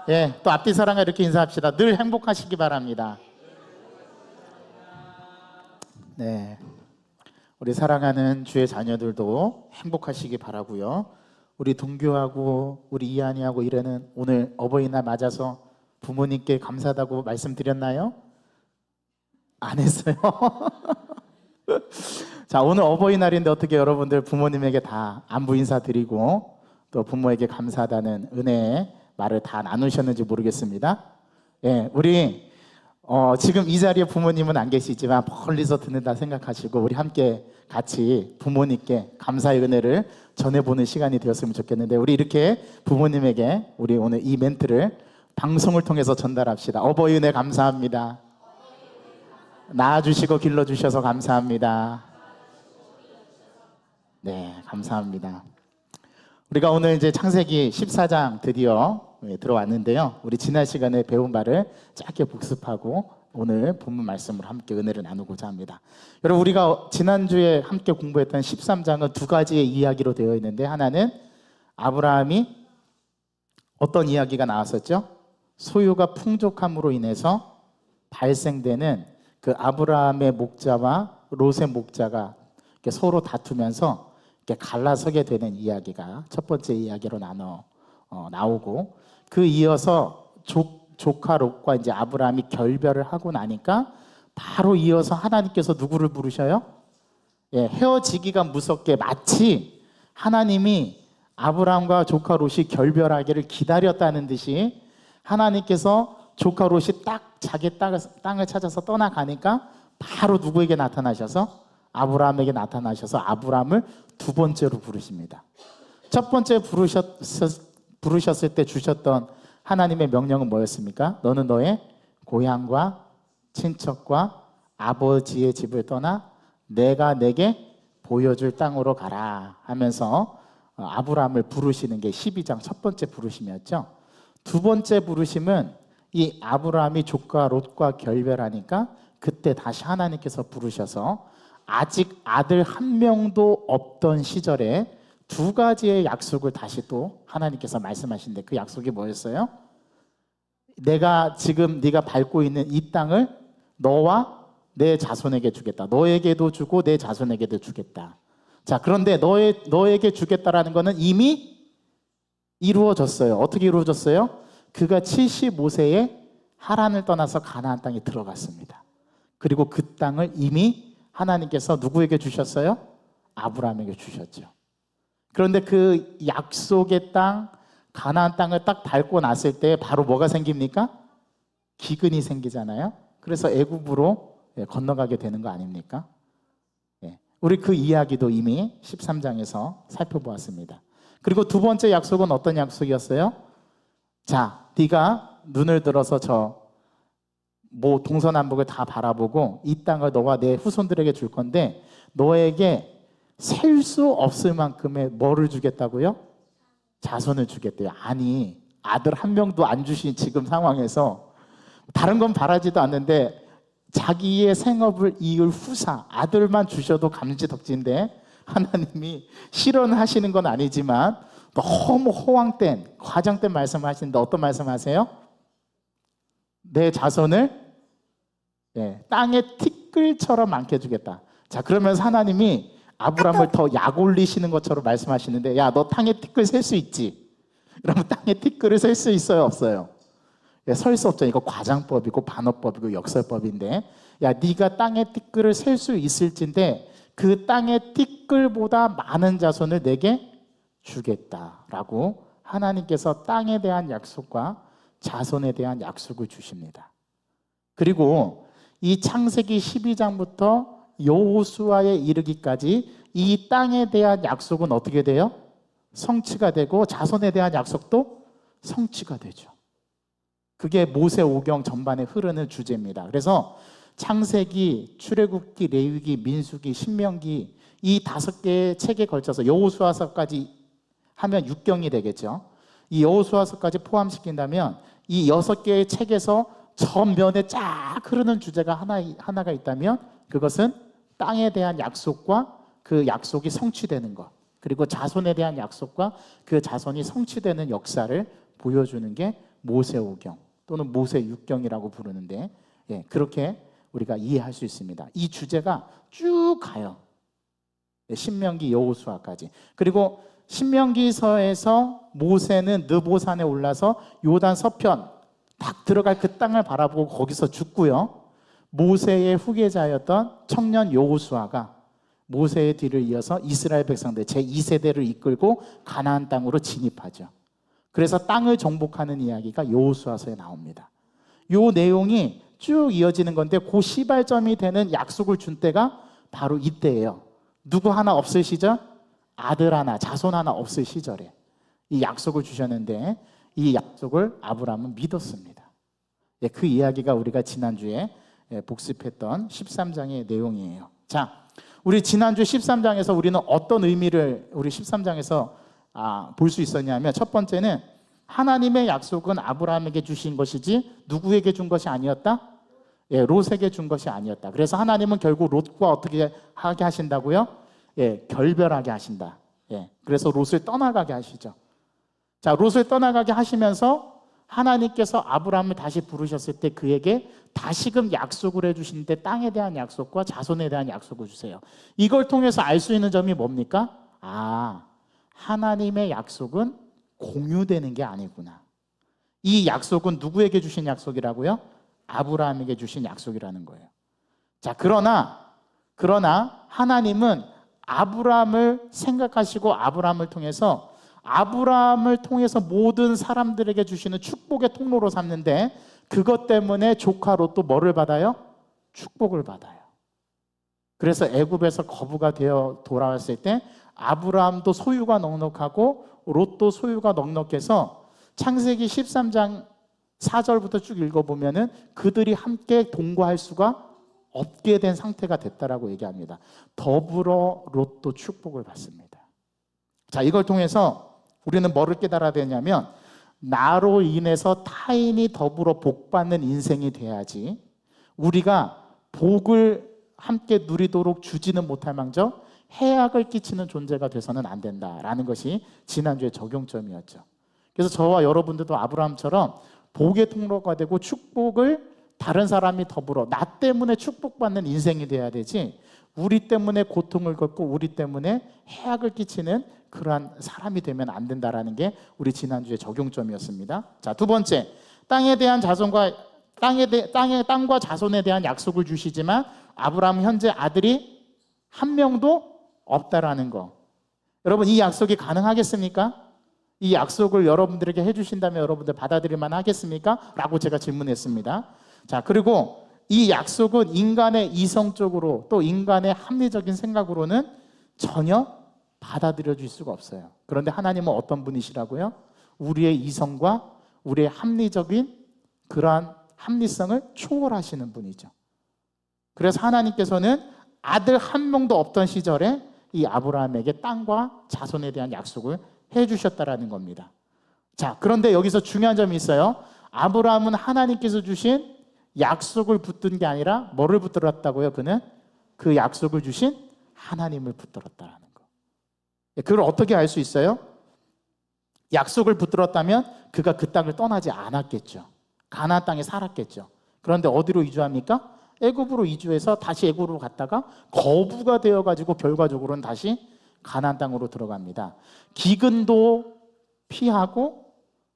예, 또 앞뒤 사랑과 이렇게 인사합시다. 늘 행복하시기 바랍니다. 네, 우리 사랑하는 주의 자녀들도 행복하시기 바라고요. 우리 동규하고 우리 이한이하고 이래는 오늘 어버이날 맞아서 부모님께 감사하다고 말씀드렸나요? 안 했어요. 자, 오늘 어버이날인데 어떻게 여러분들 부모님에게 다 안부 인사드리고 또 부모에게 감사하다는 은혜의 말을 다 나누셨는지 모르겠습니다. 예, 우리 지금 이 자리에 부모님은 안 계시지만 멀리서 듣는다 생각하시고 우리 함께 같이 부모님께 감사의 은혜를 전해보는 시간이 되었으면 좋겠는데, 우리 이렇게 부모님에게 우리 오늘 이 멘트를 방송을 통해서 전달합시다. 어버이 은혜 감사합니다. 낳아주시고 길러주셔서 감사합니다. 네, 감사합니다. 우리가 오늘 이제 창세기 14장 드디어 들어왔는데요. 우리 지난 시간에 배운 바를 짧게 복습하고 오늘 본문 말씀으로 함께 은혜를 나누고자 합니다. 여러분, 우리가 지난주에 함께 공부했던 13장은 두 가지의 이야기로 되어 있는데, 하나는 아브라함이 어떤 이야기가 나왔었죠? 소유가 풍족함으로 인해서 발생되는 그 아브라함의 목자와 롯의 목자가 서로 다투면서 갈라서게 되는 이야기가 첫 번째 이야기로 나오고, 그 이어서 조카 롯과 이제 아브라함이 결별을 하고 나니까 바로 이어서 하나님께서 누구를 부르셔요? 예, 헤어지기가 무섭게 마치 하나님이 아브라함과 조카 롯이 결별하기를 기다렸다는 듯이 하나님께서 조카 롯이 딱 자기 땅을 찾아서 떠나가니까 바로 누구에게 나타나셔서? 아브라함에게 나타나셔서 아브라함을 두 번째로 부르십니다. 첫 번째 부르셨을 때 주셨던 하나님의 명령은 뭐였습니까? 너는 너의 고향과 친척과 아버지의 집을 떠나 내가 내게 보여줄 땅으로 가라 하면서 아브라함을 부르시는 게 12장 첫 번째 부르심이었죠. 두 번째 부르심은 이 아브라함이 조카 롯과 결별하니까 그때 다시 하나님께서 부르셔서 아직 아들 한 명도 없던 시절에 두 가지의 약속을 다시 또 하나님께서 말씀하시는데, 그 약속이 뭐였어요? 내가 지금 네가 밟고 있는 이 땅을 너와 내 자손에게 주겠다. 너에게도 주고 내 자손에게도 주겠다. 자, 그런데 너에게 주겠다라는 것은 이미 이루어졌어요. 어떻게 이루어졌어요? 그가 75세에 하란을 떠나서 가나안 땅에 들어갔습니다. 그리고 그 땅을 이미 하나님께서 누구에게 주셨어요? 아브라함에게 주셨죠. 그런데 그 약속의 땅, 가나안 땅을 딱 밟고 났을 때 바로 뭐가 생깁니까? 기근이 생기잖아요. 그래서 애굽으로 건너가게 되는 거 아닙니까? 우리 그 이야기도 이미 13장에서 살펴보았습니다. 그리고 두 번째 약속은 어떤 약속이었어요? 자, 네가 눈을 들어서 동서남북을 다 바라보고 이 땅을 너와 내 후손들에게 줄 건데 너에게 셀 수 없을 만큼의 뭐를 주겠다고요? 자손을 주겠대요. 아니, 아들 한 명도 안 주신 지금 상황에서 다른 건 바라지도 않는데 자기의 생업을 이을 후사 아들만 주셔도 감지덕지인데 하나님이 실현하시는 건 아니지만 너무 허황된 과장된 말씀을 하시는데 어떤 말씀하세요? 내 자손을 땅의 티끌처럼 많게 주겠다. 자, 그러면서 하나님이 아브라함을 더 약 올리시는 것처럼 말씀하시는데, 야, 너 땅의 티끌 셀 수 있지? 그러면 땅의 티끌을 셀 수 있어요, 없어요? 설 수 없죠. 이거 과장법이고 반어법이고 역설법인데, 야, 네가 땅의 티끌을 셀 수 있을진데 그 땅의 티끌보다 많은 자손을 내게 주겠다라고 하나님께서 땅에 대한 약속과 자손에 대한 약속을 주십니다. 그리고 이 창세기 12장부터 여호수아에 이르기까지 이 땅에 대한 약속은 어떻게 돼요? 성취가 되고 자손에 대한 약속도 성취가 되죠. 그게 모세오경 전반에 흐르는 주제입니다. 그래서 창세기, 출애굽기, 레위기, 민수기, 신명기 이 5개의 책에 걸쳐서 여호수아서까지 하면 6경이 되겠죠. 이 여호수아서까지 포함시킨다면 이 6개의 책에서 전면에 쫙 흐르는 주제가 하나가 있다면 그것은 땅에 대한 약속과 그 약속이 성취되는 것, 그리고 자손에 대한 약속과 그 자손이 성취되는 역사를 보여주는 게 모세오경 또는 모세육경이라고 부르는데, 그렇게 우리가 이해할 수 있습니다. 이 주제가 쭉 가요. 신명기, 여호수아까지. 그리고 신명기서에서 모세는 느보산에 올라서 요단 서편 딱 들어갈 그 땅을 바라보고 거기서 죽고요. 모세의 후계자였던 청년 여호수아가 모세의 뒤를 이어서 이스라엘 백성들 제2세대를 이끌고 가나안 땅으로 진입하죠. 그래서 땅을 정복하는 이야기가 여호수아서에 나옵니다. 요 내용이 쭉 이어지는 건데 그 시발점이 되는 약속을 준 때가 바로 이때예요. 누구 하나 없을 시절, 아들 하나, 자손 하나 없을 시절에 이 약속을 주셨는데 이 약속을 아브라함은 믿었습니다. 그 이야기가 우리가 지난주에 복습했던 13장의 내용이에요. 자, 우리 지난주 13장에서 우리는 어떤 의미를 우리 13장에서 볼 수 있었냐면, 첫 번째는 하나님의 약속은 아브라함에게 주신 것이지 누구에게 준 것이 아니었다? 롯에게 준 것이 아니었다. 그래서 하나님은 결국 롯과 어떻게 하게 하신다고요? 결별하게 하신다. 그래서 롯을 떠나가게 하시죠. 자, 롯을 떠나가게 하시면서 하나님께서 아브라함을 다시 부르셨을 때 그에게 다시금 약속을 해주시는데 땅에 대한 약속과 자손에 대한 약속을 주세요. 이걸 통해서 알 수 있는 점이 뭡니까? 하나님의 약속은 공유되는 게 아니구나. 이 약속은 누구에게 주신 약속이라고요? 아브라함에게 주신 약속이라는 거예요. 자, 그러나 하나님은 아브라함을 생각하시고 아브라함을 통해서 모든 사람들에게 주시는 축복의 통로로 삼는데, 그것 때문에 조카 롯도 뭐를 받아요? 축복을 받아요. 그래서 애굽에서 거부가 되어 돌아왔을 때 아브라함도 소유가 넉넉하고 롯도 소유가 넉넉해서 창세기 13장 4절부터 쭉 읽어보면은 그들이 함께 동거할 수가 없게 된 상태가 됐다라고 얘기합니다. 더불어 롯도 축복을 받습니다. 자, 이걸 통해서 우리는 뭐를 깨달아야 되냐면, 나로 인해서 타인이 더불어 복받는 인생이 돼야지 우리가 복을 함께 누리도록 주지는 못할 망정 해악을 끼치는 존재가 돼서는 안 된다라는 것이 지난주의 적용점이었죠. 그래서 저와 여러분들도 아브라함처럼 복의 통로가 되고 축복을 다른 사람이 더불어 나 때문에 축복받는 인생이 돼야 되지, 우리 때문에 고통을 겪고 우리 때문에 해악을 끼치는 그러한 사람이 되면 안 된다라는 게 우리 지난주의 적용점이었습니다. 자, 두 번째, 땅과 자손에 대한 약속을 주시지만 아브라함은 현재 아들이 한 명도 없다라는 거. 여러분, 이 약속이 가능하겠습니까? 이 약속을 여러분들에게 해주신다면 여러분들 받아들일 만하겠습니까? 라고 제가 질문했습니다. 자, 그리고 이 약속은 인간의 이성적으로 또 인간의 합리적인 생각으로는 전혀 받아들여질 수가 없어요. 그런데 하나님은 어떤 분이시라고요? 우리의 이성과 우리의 합리적인 그러한 합리성을 초월하시는 분이죠. 그래서 하나님께서는 아들 한 명도 없던 시절에 이 아브라함에게 땅과 자손에 대한 약속을 해주셨다라는 겁니다. 자, 그런데 여기서 중요한 점이 있어요. 아브라함은 하나님께서 주신 약속을 붙든 게 아니라 뭐를 붙들었다고요? 그는 그 약속을 주신 하나님을 붙들었다라는 거. 그걸 어떻게 알 수 있어요? 약속을 붙들었다면 그가 그 땅을 떠나지 않았겠죠. 가나안 땅에 살았겠죠. 그런데 어디로 이주합니까? 애굽으로 이주해서 다시 애굽으로 갔다가 거부가 되어가지고 결과적으로는 다시 가나안 땅으로 들어갑니다. 기근도 피하고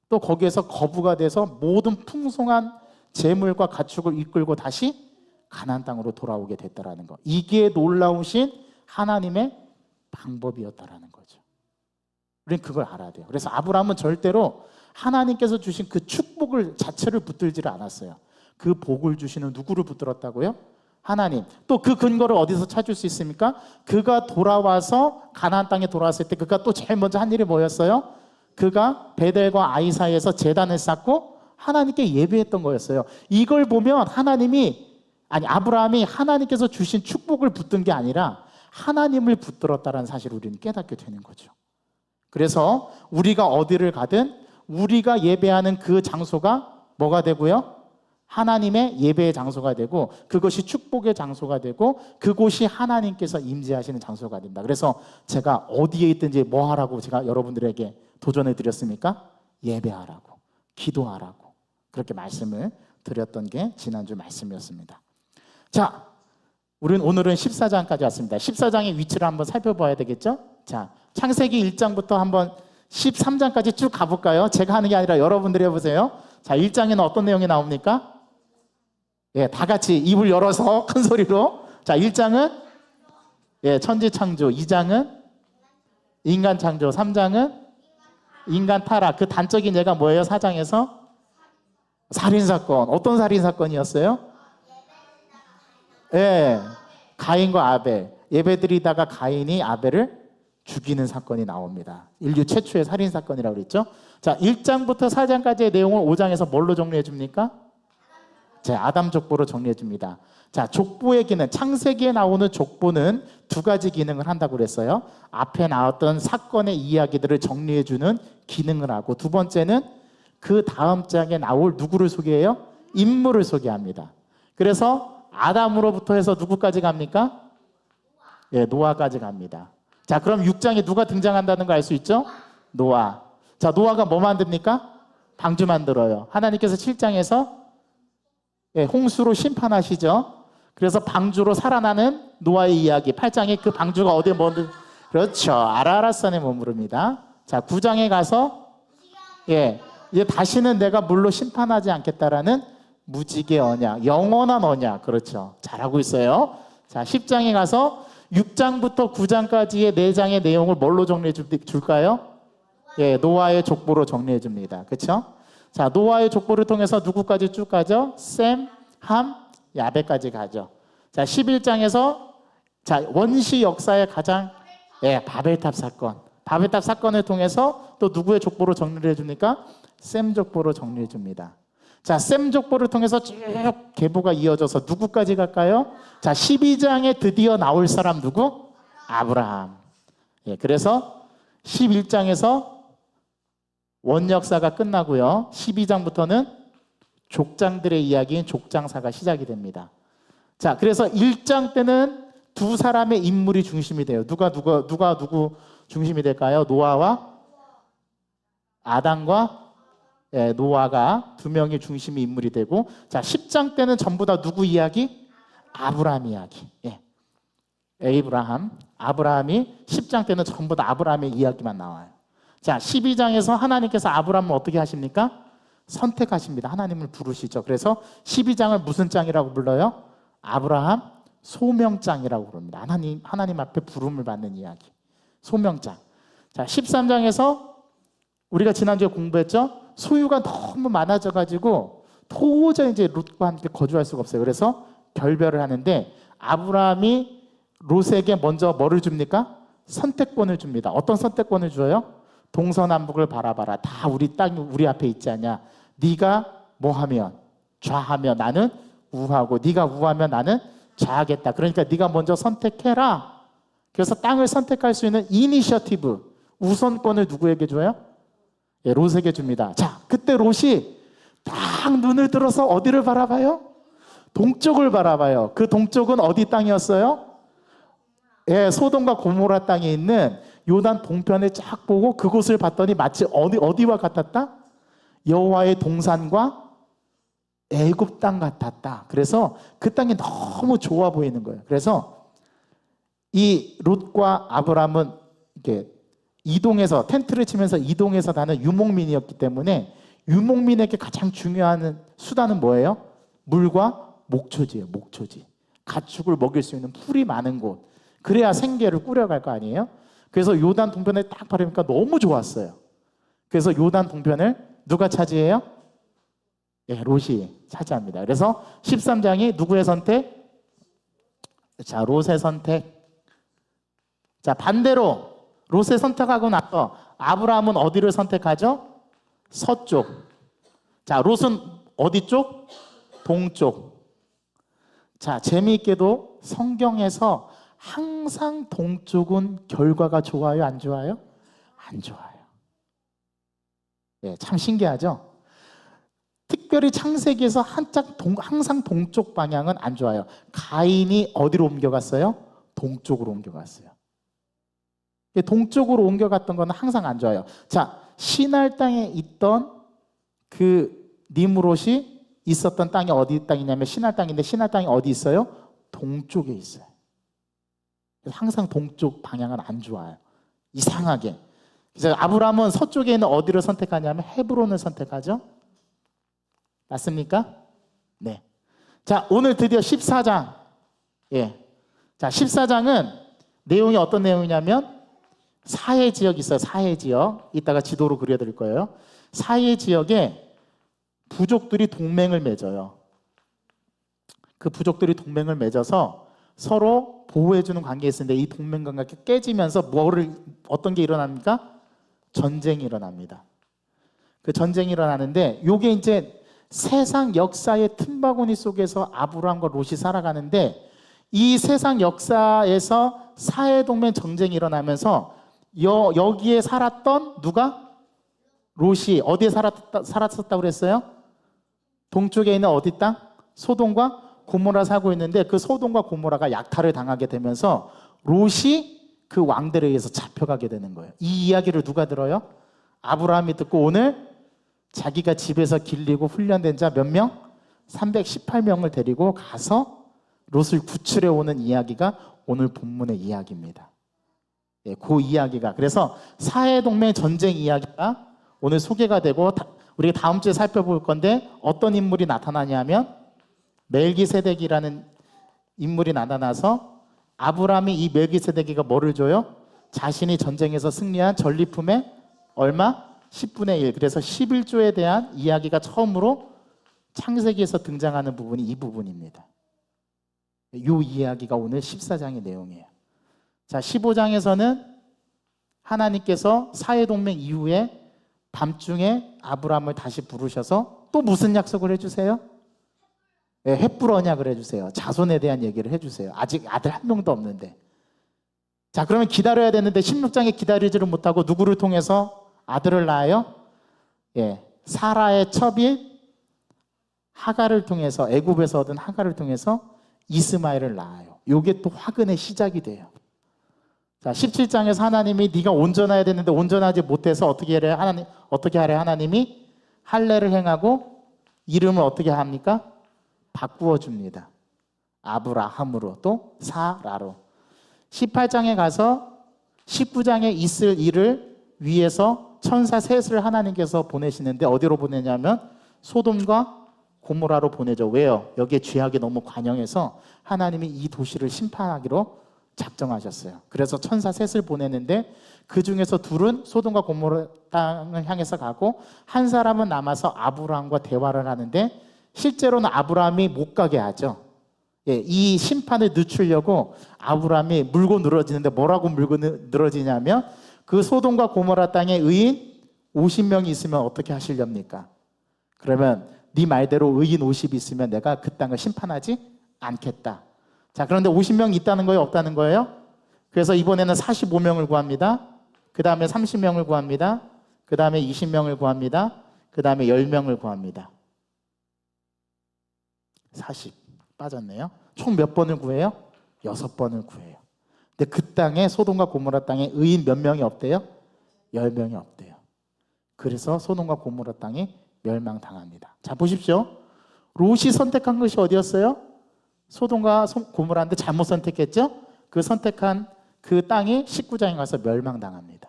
또 거기에서 거부가 돼서 모든 풍성한 재물과 가축을 이끌고 다시 가나안 땅으로 돌아오게 됐다라는 거. 이게 놀라우신 하나님의 방법이었다라는 거죠. 우리는 그걸 알아야 돼요. 그래서 아브라함은 절대로 하나님께서 주신 그 축복을 자체를 붙들지를 않았어요. 그 복을 주시는 누구를 붙들었다고요? 하나님. 또 그 근거를 어디서 찾을 수 있습니까? 그가 돌아와서 가나안 땅에 돌아왔을 때 그가 또 제일 먼저 한 일이 뭐였어요? 그가 베델과 아이 사이에서 제단을 쌓고 하나님께 예배했던 거였어요. 이걸 보면 아브라함이 하나님께서 주신 축복을 붙든 게 아니라 하나님을 붙들었다는 사실을 우리는 깨닫게 되는 거죠. 그래서 우리가 어디를 가든 우리가 예배하는 그 장소가 뭐가 되고요? 하나님의 예배의 장소가 되고 그것이 축복의 장소가 되고 그곳이 하나님께서 임재하시는 장소가 된다. 그래서 제가 어디에 있든지 뭐 하라고 제가 여러분들에게 도전해 드렸습니까? 예배하라고, 기도하라고. 그렇게 말씀을 드렸던 게 지난주 말씀이었습니다. 자, 우리는 오늘은 14장까지 왔습니다. 14장의 위치를 한번 살펴봐야 되겠죠? 자, 창세기 1장부터 한번 13장까지 쭉 가볼까요? 제가 하는 게 아니라 여러분들이 해보세요. 자, 1장에는 어떤 내용이 나옵니까? 예, 다 같이 입을 열어서 큰 소리로. 자, 1장은 예, 천지 창조, 2장은 인간 창조, 3장은 인간 타락. 그 단적인 예가 뭐예요? 4장에서 살인사건. 어떤 살인사건이었어요? 예, 가인과 아벨. 예배드리다가 가인이 아벨을 죽이는 사건이 나옵니다. 인류 최초의 살인사건이라고 그랬죠. 자, 1장부터 4장까지의 내용을 5장에서 뭘로 정리해 줍니까? 자, 아담 족보로 정리해 줍니다. 자, 족보의 기능, 창세기에 나오는 족보는 두 가지 기능을 한다고 그랬어요. 앞에 나왔던 사건의 이야기들을 정리해 주는 기능을 하고, 두 번째는 그 다음 장에 나올 누구를 소개해요? 인물을 소개합니다. 그래서 아담으로부터 해서 누구까지 갑니까? 예, 노아까지 갑니다. 자, 그럼 6장에 누가 등장한다는 거 알 수 있죠? 노아. 자, 노아가 뭐 만듭니까? 방주 만들어요. 하나님께서 7장에서 예, 홍수로 심판하시죠. 그래서 방주로 살아나는 노아의 이야기. 8장에 그 방주가 어디에 머무르? 그렇죠. 아라랏산에 머무릅니다. 자, 9장에 가서 예, 이제 다시는 내가 물로 심판하지 않겠다라는 무지개 언약, 영원한 언약. 그렇죠. 잘하고 있어요. 자, 10장에 가서 6장부터 9장까지의 4장의 내용을 뭘로 정리해 줄까요? 예, 노아의 족보로 정리해 줍니다. 그렇죠? 자, 노아의 족보를 통해서 누구까지 쭉 가죠? 셈, 함, 야벳까지 가죠. 자, 11장에서 자, 원시 역사의 가장 예, 바벨탑 사건. 바벨탑 사건을 통해서 또 누구의 족보로 정리를 해 줍니까? 셈 족보로 정리해 줍니다. 자, 셈 족보를 통해서 쭉 계보가 이어져서 누구까지 갈까요? 자, 12장에 드디어 나올 사람 누구? 아브라함. 예, 그래서 11장에서 원역사가 끝나고요. 12장부터는 족장들의 이야기인 족장사가 시작이 됩니다. 자, 그래서 1장 때는 두 사람의 인물이 중심이 돼요. 누가 누구 중심이 될까요? 노아와 아담과 예, 노아가 두 명이 중심이 인물이 되고, 자, 10장 때는 전부 다 누구 이야기? 아브라함 이야기. 예. 아브라함이 10장 때는 전부 다 아브라함의 이야기만 나와요. 자, 12장에서 하나님께서 아브라함을 어떻게 하십니까? 선택하십니다. 하나님을 부르시죠. 그래서 12장을 무슨 장이라고 불러요? 아브라함 소명장이라고 부릅니다. 하나님 앞에 부름을 받는 이야기. 소명장. 자, 13장에서 우리가 지난주에 공부했죠? 소유가 너무 많아져가지고 도저히 이제 롯과 함께 거주할 수가 없어요. 그래서 결별을 하는데 아브라함이 롯에게 먼저 뭐를 줍니까? 선택권을 줍니다. 어떤 선택권을 줘요? 동서남북을 바라봐라. 다 우리 땅이 우리 앞에 있지 않냐. 네가 뭐하면 좌하면 나는 우하고, 네가 우하면 나는 좌하겠다. 그러니까 네가 먼저 선택해라. 그래서 땅을 선택할 수 있는 이니셔티브, 우선권을 누구에게 줘요? 예, 롯에게 줍니다. 자, 그때 롯이 딱 눈을 들어서 어디를 바라봐요? 동쪽을 바라봐요. 그 동쪽은 어디 땅이었어요? 예, 소돔과 고모라 땅에 있는 요단 동편을 쫙 보고 그곳을 봤더니 마치 어디와 같았다? 여호와의 동산과 애굽 땅 같았다. 그래서 그 땅이 너무 좋아 보이는 거예요. 그래서 이 롯과 아브람은 이렇게 이동해서 텐트를 치면서 이동해서 다는 유목민이었기 때문에 유목민에게 가장 중요한 수단은 뭐예요? 물과 목초지예요. 목초지. 가축을 먹일 수 있는 풀이 많은 곳. 그래야 생계를 꾸려갈 거 아니에요? 그래서 요단 동편에 딱 바르니까 너무 좋았어요. 그래서 요단 동편을 누가 차지해요? 예, 롯이 차지합니다. 그래서 13장이 누구의 선택? 자, 롯의 선택. 자, 반대로 롯을 선택하고 나서 아브라함은 어디를 선택하죠? 서쪽. 자, 롯은 어디 쪽? 동쪽. 자, 재미있게도 성경에서 항상 동쪽은 결과가 좋아요, 안 좋아요? 안 좋아요. 예, 참 신기하죠? 특별히 창세기에서 항상 동쪽 방향은 안 좋아요. 가인이 어디로 옮겨갔어요? 동쪽으로 옮겨갔어요. 동쪽으로 옮겨갔던 거는 항상 안 좋아요. 자, 시날 땅에 있던 그 니므롯이 있었던 땅이 어디 땅이냐면 시날 땅인데 시날 땅이 어디 있어요? 동쪽에 있어요. 그래서 항상 동쪽 방향은 안 좋아요. 이상하게. 그래서 아브라함은 서쪽에 있는 어디를 선택하냐면 헤브론을 선택하죠. 맞습니까? 네. 자, 오늘 드디어 14장. 예. 자, 14장은 내용이 어떤 내용이냐면 사해 지역이 있어요. 사해 지역. 이따가 지도로 그려드릴 거예요. 사해 지역에 부족들이 동맹을 맺어요. 그 부족들이 동맹을 맺어서 서로 보호해주는 관계에 있었는데 이 동맹 관계가 깨지면서 어떤 게 일어납니까? 전쟁이 일어납니다. 그 전쟁이 일어나는데 이게 이제 세상 역사의 틈바구니 속에서 아브라함과 롯이 살아가는데 이 세상 역사에서 사해동맹 전쟁이 일어나면서 여기에 살았던 누가? 롯이 어디에 살았었다고 그랬어요? 동쪽에 있는 어디 땅? 소돔과 고모라 살고 있는데 그 소돔과 고모라가 약탈을 당하게 되면서 롯이 그 왕들에 의해서 잡혀가게 되는 거예요. 이 이야기를 누가 들어요? 아브라함이 듣고 오늘 자기가 집에서 길리고 훈련된 자 몇 명? 318명을 데리고 가서 롯을 구출해 오는 이야기가 오늘 본문의 이야기입니다. 예, 그 이야기가 그래서 사해동맹 전쟁 이야기가 오늘 소개가 되고 우리가 다음 주에 살펴볼 건데 어떤 인물이 나타나냐면 멜기세덱이라는 인물이 나타나서 아브라함이 이 멜기세덱이가 뭐를 줘요? 자신이 전쟁에서 승리한 전리품의 얼마? 10분의 1. 그래서 11조에 대한 이야기가 처음으로 창세기에서 등장하는 부분이 이 부분입니다. 이 이야기가 오늘 14장의 내용이에요. 자, 15장에서는 하나님께서 사해동맹 이후에 밤중에 아브라함을 다시 부르셔서 또 무슨 약속을 해주세요? 네, 횃불 언약을 해주세요. 자손에 대한 얘기를 해주세요. 아직 아들 한 명도 없는데. 자, 그러면 기다려야 되는데 16장에 기다리지를 못하고 누구를 통해서 아들을 낳아요? 예, 사라의 첩인 하갈을 통해서 애굽에서 얻은 하갈을 통해서 이스마엘을 낳아요. 이게 또 화근의 시작이 돼요. 자, 17장에서 하나님이 네가 온전해야 되는데 온전하지 못해서 어떻게 하래 하나님이 할례를 행하고 이름을 어떻게 합니까? 바꾸어 줍니다. 아브라함으로 또 사라로. 18장에 가서 19장에 있을 일을 위해서 천사 셋을 하나님께서 보내시는데 어디로 보내냐면 소돔과 고모라로 보내죠. 왜요? 여기에 죄악이 너무 관영해서 하나님이 이 도시를 심판하기로 작정하셨어요. 그래서 천사 셋을 보내는데 그 중에서 둘은 소돔과 고모라 땅을 향해서 가고 한 사람은 남아서 아브라함과 대화를 하는데 실제로는 아브라함이 못 가게 하죠. 예, 이 심판을 늦추려고 아브라함이 물고 늘어지는데 뭐라고 물고 늘어지냐면 그 소돔과 고모라 땅에 의인 50명이 있으면 어떻게 하시렵니까? 그러면 네 말대로 의인 50이 있으면 내가 그 땅을 심판하지 않겠다. 자, 그런데 50명이 있다는 거예요? 없다는 거예요? 그래서 이번에는 45명을 구합니다. 그 다음에 30명을 구합니다. 그 다음에 20명을 구합니다. 그 다음에 10명을 구합니다. 40 빠졌네요. 총 몇 번을 구해요? 6번을 구해요. 근데 그 땅에 소돔과 고모라 땅에 의인 몇 명이 없대요? 10명이 없대요. 그래서 소돔과 고모라 땅이 멸망당합니다. 자, 보십시오. 롯이 선택한 것이 어디였어요? 소돔과 고모라인데 잘못 선택했죠? 그 선택한 그 땅이 19장에 가서 멸망당합니다.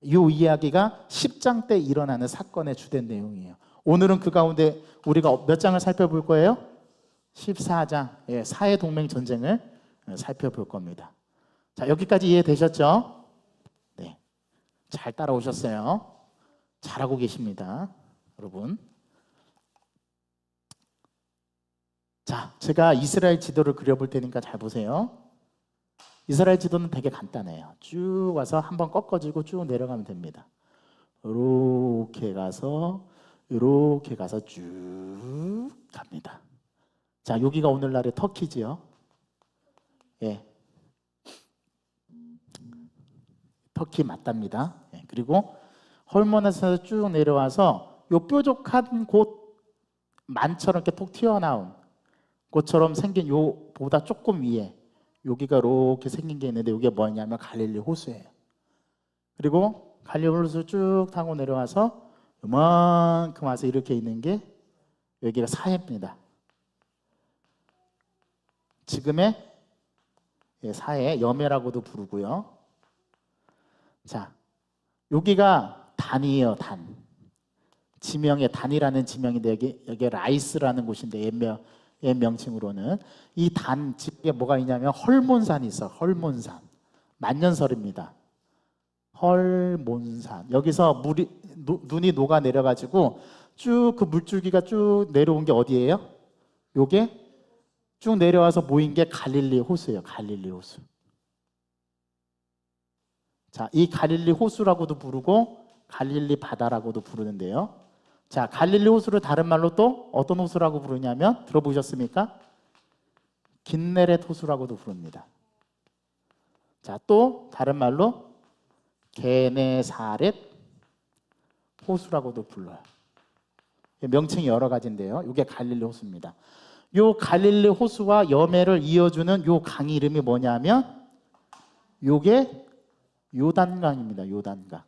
이 이야기가 10장 때 일어나는 사건의 주된 내용이에요. 오늘은 그 가운데 우리가 몇 장을 살펴볼 거예요? 14장, 예, 사해동맹 전쟁을 살펴볼 겁니다. 자, 여기까지 이해되셨죠? 네, 잘 따라오셨어요. 잘하고 계십니다, 여러분. 자, 제가 이스라엘 지도를 그려볼 테니까 잘 보세요. 이스라엘 지도는 되게 간단해요. 쭉 와서 한번 꺾어지고 쭉 내려가면 됩니다. 이렇게 가서 쭉 갑니다. 자, 여기가 오늘날의 터키지요. 예, 터키 맞답니다. 예, 그리고 헐몬에서 쭉 내려와서 요 뾰족한 곳 만처럼 이렇게 톡 튀어나온 곳처럼 생긴 요보다 조금 위에 여기가 이렇게 생긴 게 있는데 이게 뭐냐면 갈릴리 호수예요. 그리고 갈릴리 호수 쭉 타고 내려와서 이만큼 와서 이렇게 있는 게 여기가 사해입니다. 지금의 사해, 여매라고도 부르고요. 자, 여기가 단이에요, 단. 지명의 단이라는 지명인데 여기 라이스라는 곳인데 옛 명칭으로는 이 단 지역에 뭐가 있냐면 헐몬산이 있어. 헐몬산. 만년설입니다. 헐몬산. 여기서 눈이 녹아 내려가지고 쭉 그 물줄기가 쭉 내려온 게 어디예요? 요게 쭉 내려와서 모인 게 갈릴리 호수예요. 갈릴리 호수. 자, 이 갈릴리 호수라고도 부르고 갈릴리 바다라고도 부르는데요. 자, 갈릴리 호수를 다른 말로 또 어떤 호수라고 부르냐면 들어보셨습니까? 긴네렛 호수라고도 부릅니다. 자, 또 다른 말로 게네사렛 호수라고도 불러요. 명칭이 여러 가지인데요. 이게 갈릴리 호수입니다. 요 갈릴리 호수와 여매를 이어주는 요 강 이름이 뭐냐면 요게 요단강입니다. 요단강.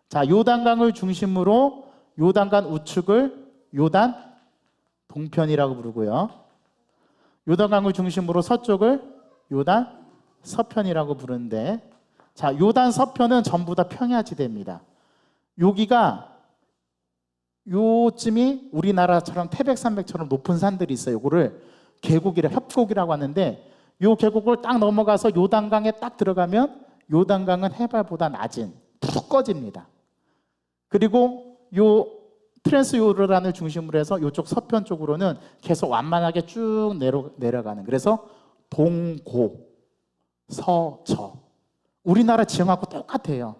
자, 요단강을 중심으로 요단강 우측을 요단 동편이라고 부르고요. 요단강을 중심으로 서쪽을 요단 서편이라고 부르는데, 자, 요단 서편은 전부 다 평야지대입니다. 여기가 요쯤이 우리나라처럼 태백산맥처럼 높은 산들이 있어요. 요거를 계곡이라 협곡이라고 하는데, 요 계곡을 딱 넘어가서 요단강에 딱 들어가면 요단강은 해발보다 낮은 푹 꺼집니다. 그리고 요 트랜스 요르단을 중심으로 해서 이쪽 서편 쪽으로는 계속 완만하게 쭉 내려가는, 그래서 동고 서저, 우리나라 지형하고 똑같아요.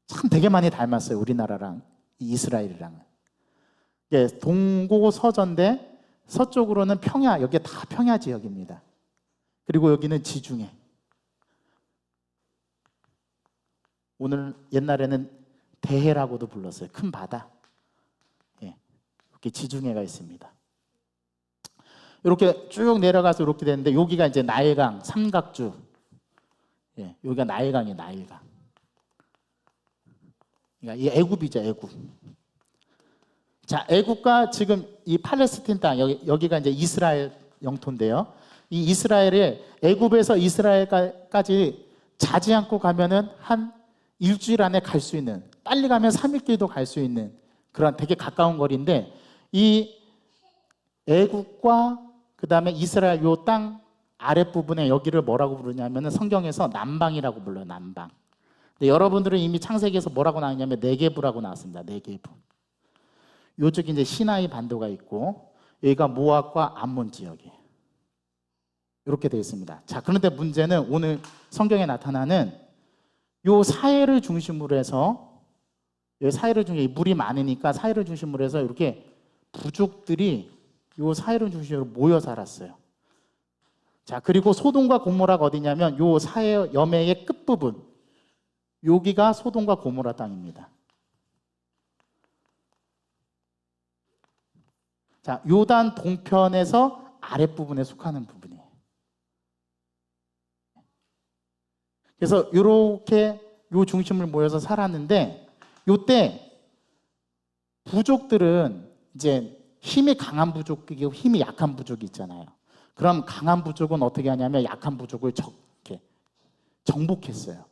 참 되게 많이 닮았어요. 우리나라랑 이스라엘이랑은. 예, 동고서저인데 서쪽으로는 평야, 여기 다 평야 지역입니다. 그리고 여기는 지중해. 오늘 옛날에는 대해라고도 불렀어요. 큰 바다. 예, 이렇게 지중해가 있습니다. 이렇게 쭉 내려가서 이렇게 되는데 여기가 이제 나일강, 삼각주. 예, 여기가 나일강이에요. 나일강. 그러니까 이 애굽이죠, 애굽. 자, 애국과 지금 이 팔레스틴 땅, 여기가 이제 이스라엘 영토인데요. 이 이스라엘에 애굽에서 이스라엘까지 자지 않고 가면은 한 일주일 안에 갈 수 있는, 빨리 가면 3일길도 갈 수 있는 그런 되게 가까운 거리인데, 이 애국과 그 다음에 이스라엘 요 땅 아랫부분에 여기를 뭐라고 부르냐면은 성경에서 남방이라고 불러요. 남방. 근데 여러분들은 이미 창세기에서 뭐라고 나왔냐면 네게브라고 나왔습니다. 네게브. 요쪽이 이제 시나이 반도가 있고 여기가 모압과 암몬 지역이에요. 이렇게 되어 있습니다. 자, 그런데 문제는 오늘 성경에 나타나는 요 사해를 중심으로 해서, 여기 사해를 중심으로, 물이 많으니까 사해를 중심으로 해서 이렇게 부족들이 요 사해를 중심으로 모여 살았어요. 자, 그리고 소돔과 고모라가 어디냐면 요 사해 여매의 끝부분, 여기가 소돔과 고모라 땅입니다. 자, 요단 동편에서 아랫부분에 속하는 부분이에요. 그래서 이렇게 요 중심을 모여서 살았는데, 요때 부족들은 이제 힘이 강한 부족이고 힘이 약한 부족이 있잖아요. 그럼 강한 부족은 어떻게 하냐면 약한 부족을 정복했어요.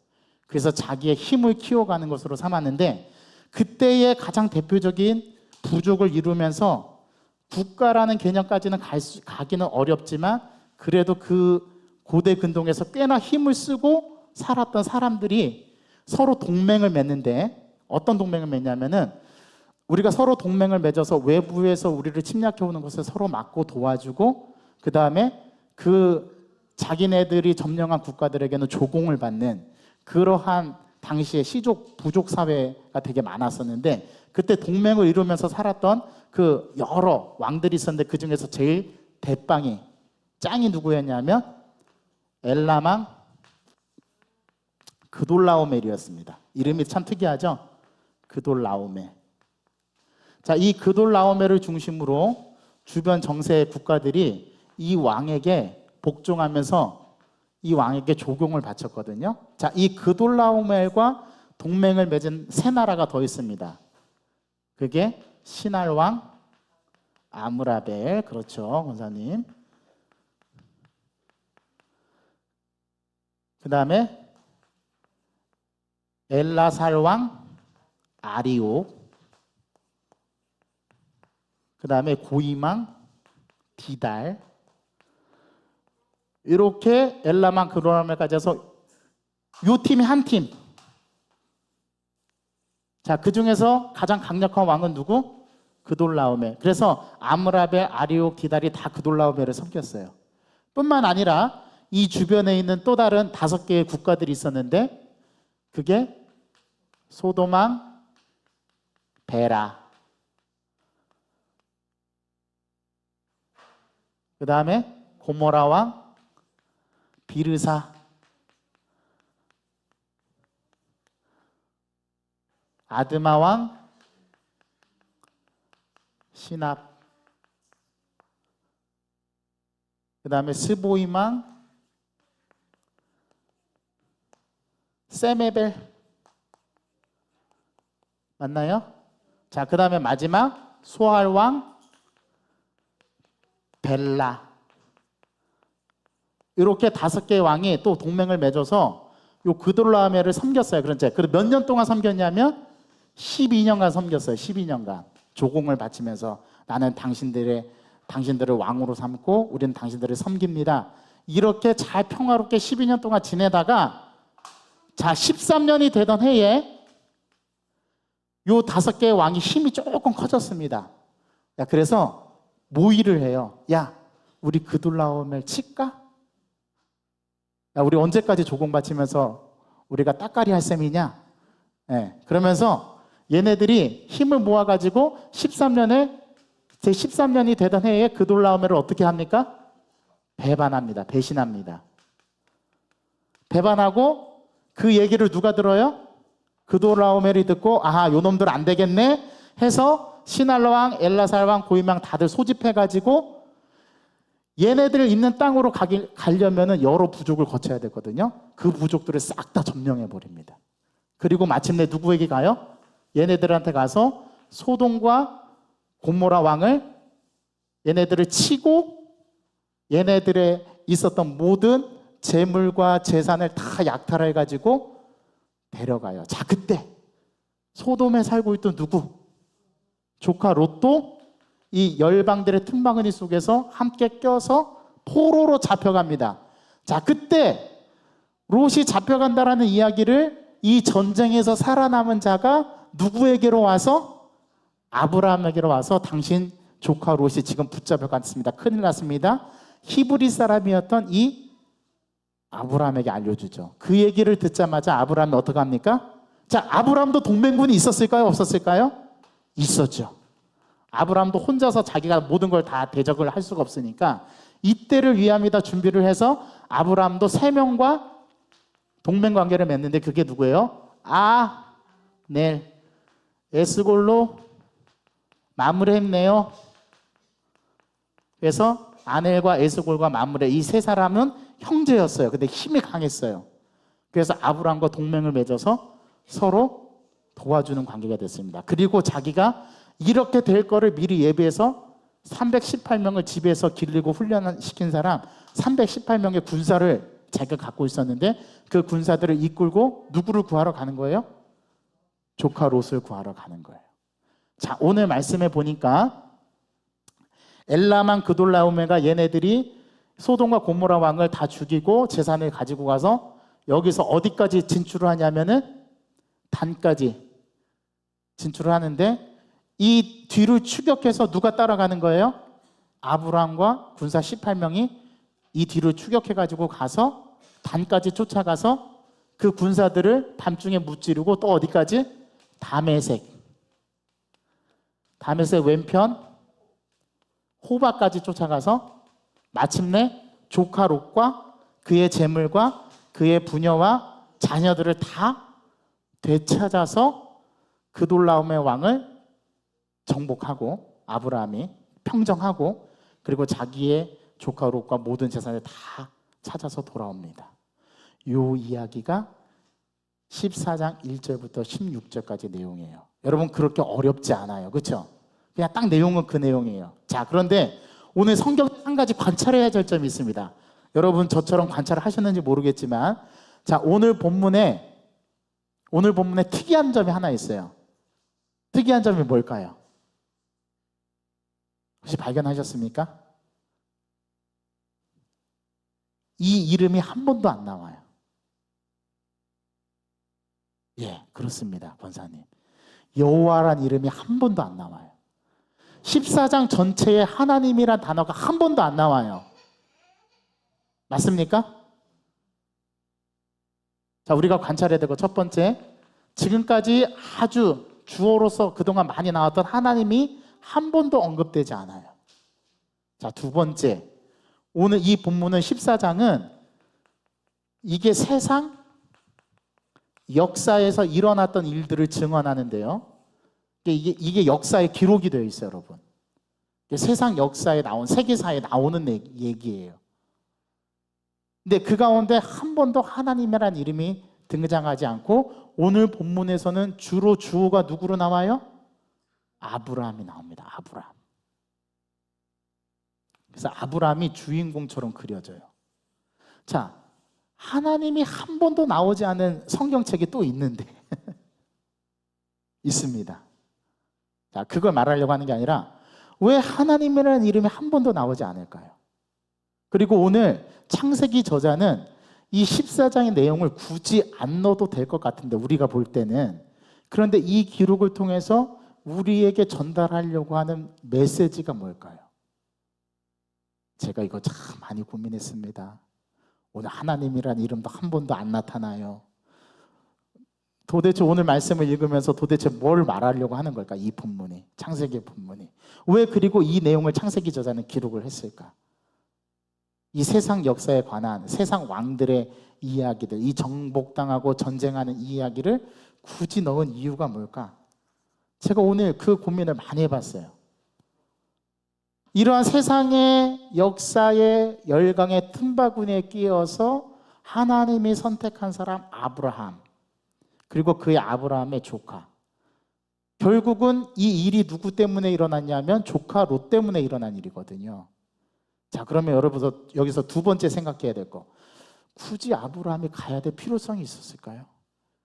그래서 자기의 힘을 키워가는 것으로 삼았는데, 그때의 가장 대표적인 부족을 이루면서 국가라는 개념까지는 가기는 어렵지만 그래도 그 고대 근동에서 꽤나 힘을 쓰고 살았던 사람들이 서로 동맹을 맺는데, 어떤 동맹을 맺냐면은 우리가 서로 동맹을 맺어서 외부에서 우리를 침략해 오는 것을 서로 막고 도와주고, 그 다음에 그 자기네들이 점령한 국가들에게는 조공을 받는 그러한 당시에 시족 부족 사회가 되게 많았었는데, 그때 동맹을 이루면서 살았던 그 여러 왕들이 있었는데 그 중에서 제일 대빵이 짱이 누구였냐면 엘라망 그돌라오멜이었습니다. 이름이 참 특이하죠? 그돌라오멜. 자, 이 그돌라오멜을 중심으로 주변 정세 국가들이 이 왕에게 복종하면서 이 왕에게 조공을 바쳤거든요. 자, 이 그돌라오멜과 동맹을 맺은 세 나라가 더 있습니다. 그게 시날 왕 아므라벨. 그렇죠, 권사님. 그 다음에 엘라살 왕 아리옥. 그 다음에 고임왕 디달. 이렇게 엘라만 그로라멜까지 해서 요 팀이 한 팀. 자, 그 중에서 가장 강력한 왕은 누구? 그돌라오멜. 그래서 아므라벨, 아리옥, 디달이 다 그돌라오멜을 섬겼어요. 뿐만 아니라 이 주변에 있는 또 다른 5개의 국가들이 있었는데 그게 소돔왕 베라, 그 다음에 고모라 왕 비르사, 아드마 왕 시납, 그 다음에 스보임 왕 세메벨. 맞나요? 자, 그 다음에 마지막 소할 왕 벨라. 이렇게 5개의 왕이 또 동맹을 맺어서 요 그돌라오멜을 섬겼어요. 그런데 몇 년 동안 섬겼냐면 12년간 섬겼어요. 12년간 조공을 바치면서 나는 당신들을 왕으로 삼고 우리는 당신들을 섬깁니다. 이렇게 잘 평화롭게 12년 동안 지내다가 자, 13년이 되던 해에 요 5개의 왕이 힘이 조금 커졌습니다. 야, 그래서 모의를 해요. 야, 우리 그돌라오멜 칠까? 야, 우리 언제까지 조공 바치면서 우리가 따까리 할 셈이냐? 네, 그러면서 얘네들이 힘을 모아가지고 제 13년이 되던 해에 그돌라오멜을 어떻게 합니까? 배반합니다. 배신합니다. 배반하고 그 얘기를 누가 들어요? 그돌라오멜이 듣고 아하, 요 놈들 안 되겠네 해서 시날왕, 엘라살왕, 고임왕 다들 소집해가지고 얘네들 있는 땅으로 가려면 여러 부족을 거쳐야 되거든요. 그 부족들을 싹 다 점령해버립니다. 그리고 마침내 누구에게 가요? 얘네들한테 가서 소돔과 고모라 왕을 얘네들을 치고 얘네들의 있었던 모든 재물과 재산을 다 약탈해가지고 데려가요. 자, 그때 소돔에 살고 있던 누구? 조카 롯도 이 열방들의 틈바구니 속에서 함께 껴서 포로로 잡혀갑니다. 자, 그때 롯이 잡혀간다라는 이야기를 이 전쟁에서 살아남은 자가 누구에게로 와서? 아브라함에게로 와서 당신 조카 롯이 지금 붙잡혀갔습니다. 큰일 났습니다. 히브리 사람이었던 이 아브라함에게 알려주죠. 그 얘기를 듣자마자 아브라함이 어떻게 합니까? 자, 아브라함도 동맹군이 있었을까요? 없었을까요? 있었죠. 아브라함도 혼자서 자기가 모든 걸 다 대적을 할 수가 없으니까 이때를 위함이다 준비를 해서 아브라함도 3명과 동맹관계를 맺는데 그게 누구예요? 넬, 에스골로, 마므레네요. 그래서 아넬과 에스골과 마므레 이 3사람은 형제였어요. 근데 힘이 강했어요. 그래서 아브라함과 동맹을 맺어서 서로 도와주는 관계가 됐습니다. 그리고 자기가 이렇게 될 거를 미리 예비해서 318명을 집에서 기르고 훈련시킨 사람 318명의 군사를 자기가 갖고 있었는데 그 군사들을 이끌고 누구를 구하러 가는 거예요? 조카 롯을 구하러 가는 거예요. 자, 오늘 말씀해 보니까 엘라만 그돌라오멜가 얘네들이 소돔과 고모라 왕을 다 죽이고 재산을 가지고 가서 여기서 어디까지 진출을 하냐면은 단까지 진출을 하는데 이 뒤를 추격해서 누가 따라가는 거예요? 아브라함과 군사 18명이 이 뒤를 추격해가지고 가서 단까지 쫓아가서 그 군사들을 밤중에 무찌르고 또 어디까지? 다메섹 왼편 호바까지 쫓아가서 마침내 조카 롯과 그의 재물과 그의 부녀와 자녀들을 다 되찾아서 그돌라오멜 왕을 정복하고 아브라함이 평정하고 그리고 자기의 조카 롯과 모든 재산을 다 찾아서 돌아옵니다. 이 이야기가 14장 1절부터 16절까지 내용이에요. 여러분 그렇게 어렵지 않아요. 그렇죠? 그냥 딱 내용은 그 내용이에요. 자, 그런데 오늘 성경 한 가지 관찰해야 될 점이 있습니다. 여러분 저처럼 관찰을 하셨는지 모르겠지만 자, 오늘 본문에 특이한 점이 하나 있어요. 특이한 점이 뭘까요? 혹시 발견하셨습니까? 이 이름이 한 번도 안 나와요. 예, 그렇습니다, 권사님. 여호와란 이름이 한 번도 안 나와요. 14장 전체에 하나님이란 단어가 한 번도 안 나와요. 맞습니까? 자, 우리가 관찰해야 되고 첫 번째, 지금까지 아주 주어로서 그동안 많이 나왔던 하나님이 한 번도 언급되지 않아요. 자, 두 번째, 오늘 이 본문은 14장은 이게 세상 역사에서 일어났던 일들을 증언하는데요. 이게 역사의 기록이 되어 있어요, 여러분. 세상 역사에 나온, 세계사에 나오는 얘기예요. 근데 그 가운데 한 번도 하나님이란 이름이 등장하지 않고 오늘 본문에서는 주로 주어가 누구로 나와요? 아브라함이 나옵니다. 아브라함. 그래서 아브라함이 주인공처럼 그려져요. 자, 하나님이 한 번도 나오지 않은 성경책이 또 있는데 있습니다. 자, 그걸 말하려고 하는 게 아니라 왜 하나님이라는 이름이 한 번도 나오지 않을까요? 그리고 오늘 창세기 저자는 이 14장의 내용을 굳이 안 넣어도 될 것 같은데 우리가 볼 때는, 그런데 이 기록을 통해서 우리에게 전달하려고 하는 메시지가 뭘까요? 제가 이거 참 많이 고민했습니다. 오늘 하나님이라는 이름도 한 번도 안 나타나요. 도대체 오늘 말씀을 읽으면서 도대체 뭘 말하려고 하는 걸까? 이 본문이, 창세기 본문이. 왜 그리고 이 내용을 창세기 저자는 기록을 했을까? 이 세상 역사에 관한 세상 왕들의 이야기들, 이 정복당하고 전쟁하는 이 이야기를 굳이 넣은 이유가 뭘까? 제가 오늘 그 고민을 많이 해봤어요. 이러한 세상의 역사의 열강의 틈바구니에 끼어서 하나님이 선택한 사람 아브라함, 그리고 그의 아브라함의 조카. 결국은 이 일이 누구 때문에 일어났냐면 조카 롯 때문에 일어난 일이거든요. 자, 그러면 여러분 여기서 두 번째 생각해야 될 거, 굳이 아브라함이 가야 될 필요성이 있었을까요?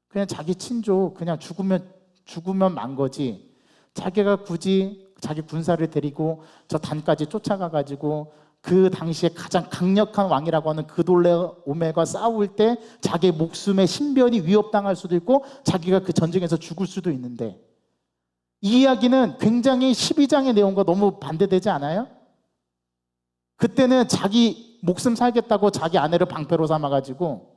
그냥 자기 친족, 그냥 죽으면 만 거지. 자기가 굳이 자기 군사를 데리고 저 단까지 쫓아가가지고 그 당시에 가장 강력한 왕이라고 하는 그돌레오메과 싸울 때 자기 목숨의 신변이 위협당할 수도 있고 자기가 그 전쟁에서 죽을 수도 있는데, 이 이야기는 굉장히 12장의 내용과 너무 반대되지 않아요? 그때는 자기 목숨 살겠다고 자기 아내를 방패로 삼아가지고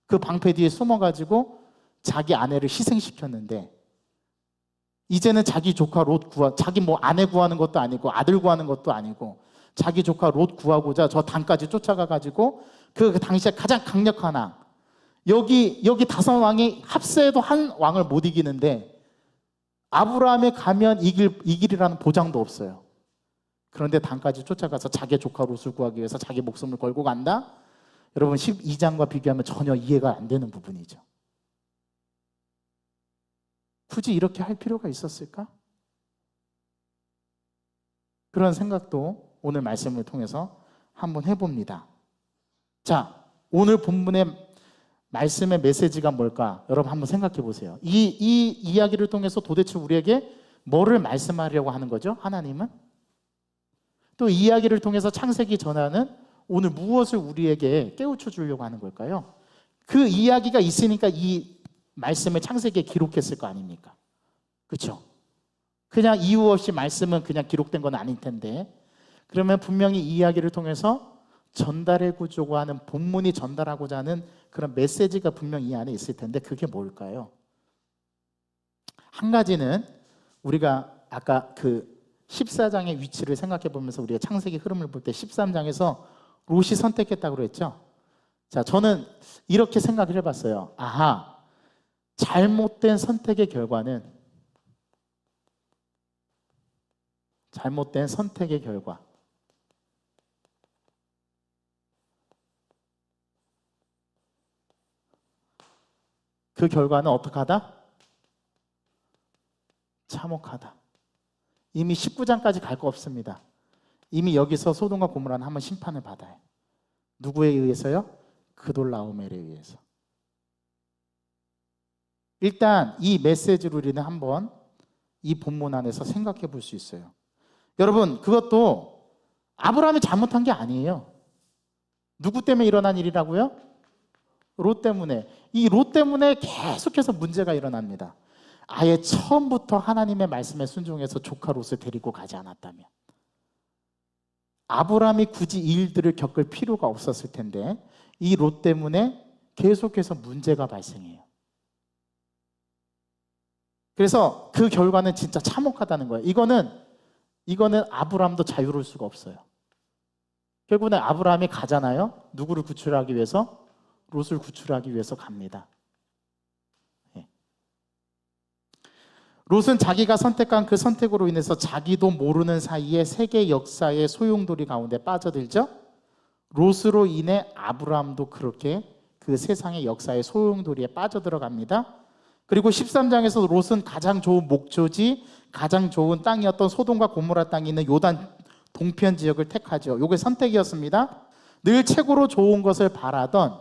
그 방패 뒤에 숨어가지고 자기 아내를 희생시켰는데, 이제는 자기 조카 롯 자기 뭐 아내 구하는 것도 아니고 아들 구하는 것도 아니고 자기 조카 롯 구하고자 저 단까지 쫓아가가지고 그 당시에 가장 강력한 왕, 여기 다섯 왕이 합세해도 한 왕을 못 이기는데 아브라함에 가면 이길이라는 보장도 없어요. 그런데 단까지 쫓아가서 자기 조카 롯을 구하기 위해서 자기 목숨을 걸고 간다? 여러분 12장과 비교하면 전혀 이해가 안 되는 부분이죠. 굳이 이렇게 할 필요가 있었을까? 그런 생각도 오늘 말씀을 통해서 한번 해봅니다. 자, 오늘 본문의 말씀의 메시지가 뭘까? 여러분 한번 생각해 보세요. 이 이야기를 통해서 도대체 우리에게 뭐를 말씀하려고 하는 거죠? 하나님은? 또 이 이야기를 통해서 창세기 전하는 오늘 무엇을 우리에게 깨우쳐 주려고 하는 걸까요? 그 이야기가 있으니까 이 말씀을 창세기에 기록했을 거 아닙니까? 그렇죠? 그냥 이유 없이 말씀은 그냥 기록된 건 아닐 텐데, 그러면 분명히 이 이야기를 통해서 전달해주려고 하는, 본문이 전달하고자 하는 그런 메시지가 분명히 이 안에 있을 텐데 그게 뭘까요? 한 가지는 우리가 아까 그 14장의 위치를 생각해 보면서 우리가 창세기 흐름을 볼 때 13장에서 롯이 선택했다고 그랬죠? 자, 저는 이렇게 생각을 해봤어요. 아하, 잘못된 선택의 결과는, 잘못된 선택의 결과, 그 결과는 어떻게 하다? 참혹하다. 이미 19장까지 갈 거 없습니다. 이미 여기서 소돔과 고모라는 한번 심판을 받아요. 누구에 의해서요? 그돌라오멜에 의해서. 일단 이 메시지로 우리는 한번 이 본문 안에서 생각해 볼 수 있어요. 여러분, 그것도 아브라함이 잘못한 게 아니에요. 누구 때문에 일어난 일이라고요? 롯 때문에. 이 롯 때문에 계속해서 문제가 일어납니다. 아예 처음부터 하나님의 말씀에 순종해서 조카 롯을 데리고 가지 않았다면 아브라함이 굳이 이 일들을 겪을 필요가 없었을 텐데 이 롯 때문에 계속해서 문제가 발생해요. 그래서 그 결과는 진짜 참혹하다는 거예요. 이거는 아브라함도 자유로울 수가 없어요. 결국은 아브라함이 가잖아요. 누구를 구출하기 위해서? 롯을 구출하기 위해서 갑니다. 예. 롯은 자기가 선택한 그 선택으로 인해서 자기도 모르는 사이에 세계 역사의 소용돌이 가운데 빠져들죠. 롯으로 인해 아브라함도 그렇게 그 세상의 역사의 소용돌이에 빠져들어갑니다. 그리고 13장에서 롯은 가장 좋은 목조지, 가장 좋은 땅이었던 소돔과 고모라 땅이 있는 요단 동편 지역을 택하죠. 이게 선택이었습니다. 늘 최고로 좋은 것을 바라던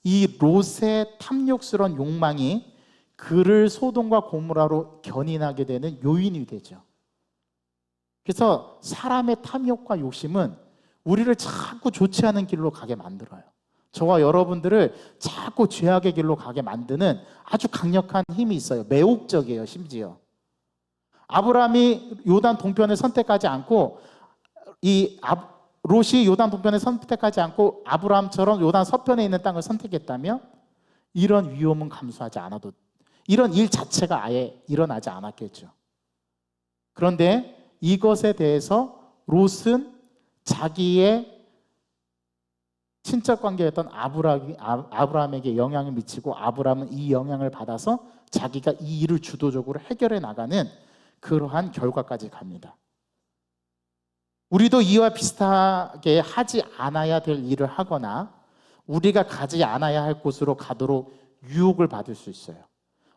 이 롯의 탐욕스러운 욕망이 그를 소돔과 고모라로 견인하게 되는 요인이 되죠. 그래서 사람의 탐욕과 욕심은 우리를 자꾸 좋지 않은 길로 가게 만들어요. 저와 여러분들을 자꾸 죄악의 길로 가게 만드는 아주 강력한 힘이 있어요. 매혹적이에요, 심지어. 아브라함이 요단 동편을 선택하지 않고 롯이 요단 동편을 선택하지 않고 아브라함처럼 요단 서편에 있는 땅을 선택했다면 이런 위험은 감수하지 않아도 이런 일 자체가 아예 일어나지 않았겠죠. 그런데 이것에 대해서 롯은 자기의 친척 관계였던 아브라함에게 영향을 미치고 아브라함은 이 영향을 받아서 자기가 이 일을 주도적으로 해결해 나가는 그러한 결과까지 갑니다. 우리도 이와 비슷하게 하지 않아야 될 일을 하거나 우리가 가지 않아야 할 곳으로 가도록 유혹을 받을 수 있어요.